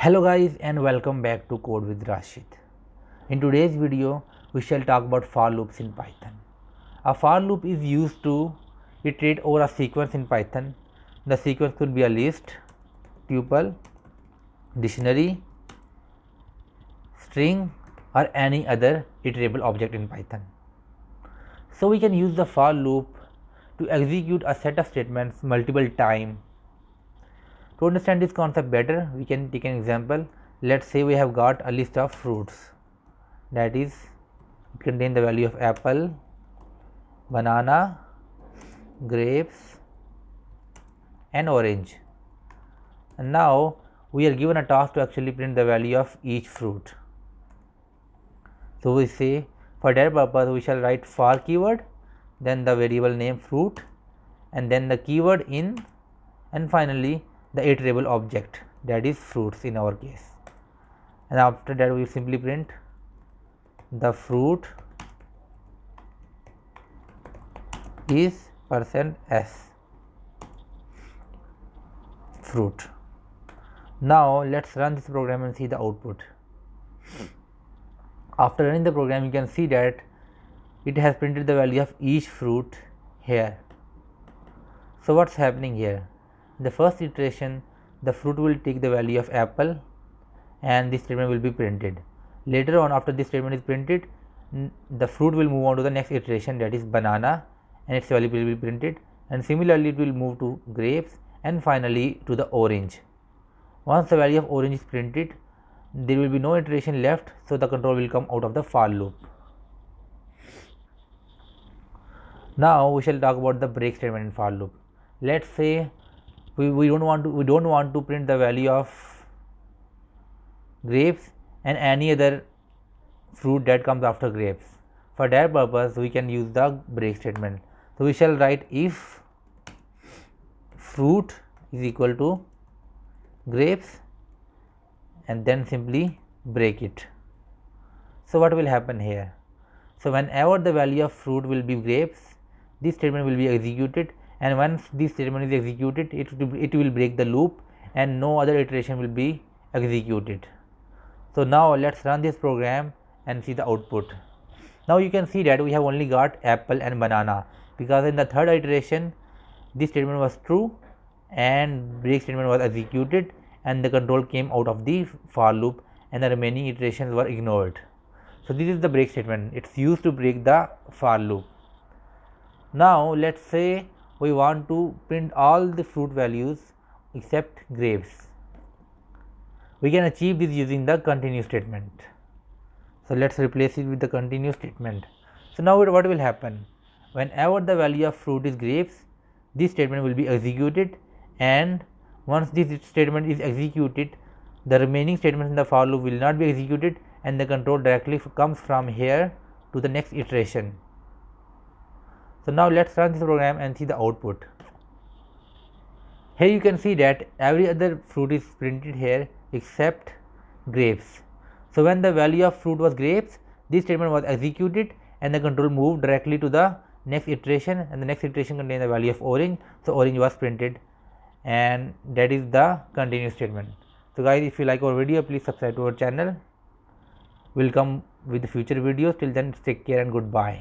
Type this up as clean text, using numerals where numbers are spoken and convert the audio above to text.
Hello guys and welcome back to Code with Rashid. In today's video we shall talk about for loops in Python. A for loop is used to iterate over a sequence in Python. The sequence could be a list, tuple, dictionary, string or any other iterable object in Python. So we can use the for loop to execute a set of statements multiple times. To understand this concept better, we can take an example. Let's say we have got a list of fruits, that is, it contains the value of apple, banana, grapes and orange. And now we are given a task to actually print the value of each fruit. So we say for that purpose we shall write for keyword, then the variable name fruit, and then the keyword in, and finally the iterable object, that is fruits in our case. And after that we simply print the fruit is %s fruit. Now let's run this program and see the output. After running the program you can see that it has printed the value of each fruit here. So what's happening here? The first iteration, the fruit will take the value of apple and this statement will be printed. Later on, after this statement is printed, the fruit will move on to the next iteration, that is banana, and its value will be printed, and similarly it will move to grapes and finally to the orange. Once the value of orange is printed, there will be no iteration left, so the control will come out of the for loop. Now we shall talk about the break statement in for loop. Let's say we don't want to print the value of grapes and any other fruit that comes after grapes. For that purpose we can use the break statement. So we shall write if fruit is equal to grapes and then simply break it. So what will happen here? So whenever the value of fruit will be grapes, this statement will be executed, and once this statement is executed, it will break the loop and no other iteration will be executed. So now let's run this program and see the output. Now you can see that we have only got apple and banana, because in the third iteration this statement was true and break statement was executed and the control came out of the for loop and the remaining iterations were ignored. So this is the break statement, it's used to break the for loop. Now let's say we want to print all the fruit values except grapes. We can achieve this using the continue statement. So let's replace it with the continue statement. So now what will happen? Whenever the value of fruit is grapes, this statement will be executed, and once this statement is executed, the remaining statements in the for loop will not be executed and the control directly comes from here to the next iteration. So now let's run this program and see the output. Here you can see that every other fruit is printed here except grapes. So when the value of fruit was grapes, this statement was executed and the control moved directly to the next iteration, and the next iteration contains the value of orange. So orange was printed, and that is the continue statement. So guys, if you like our video, please subscribe to our channel. We'll come with the future videos. Till then, take care and goodbye.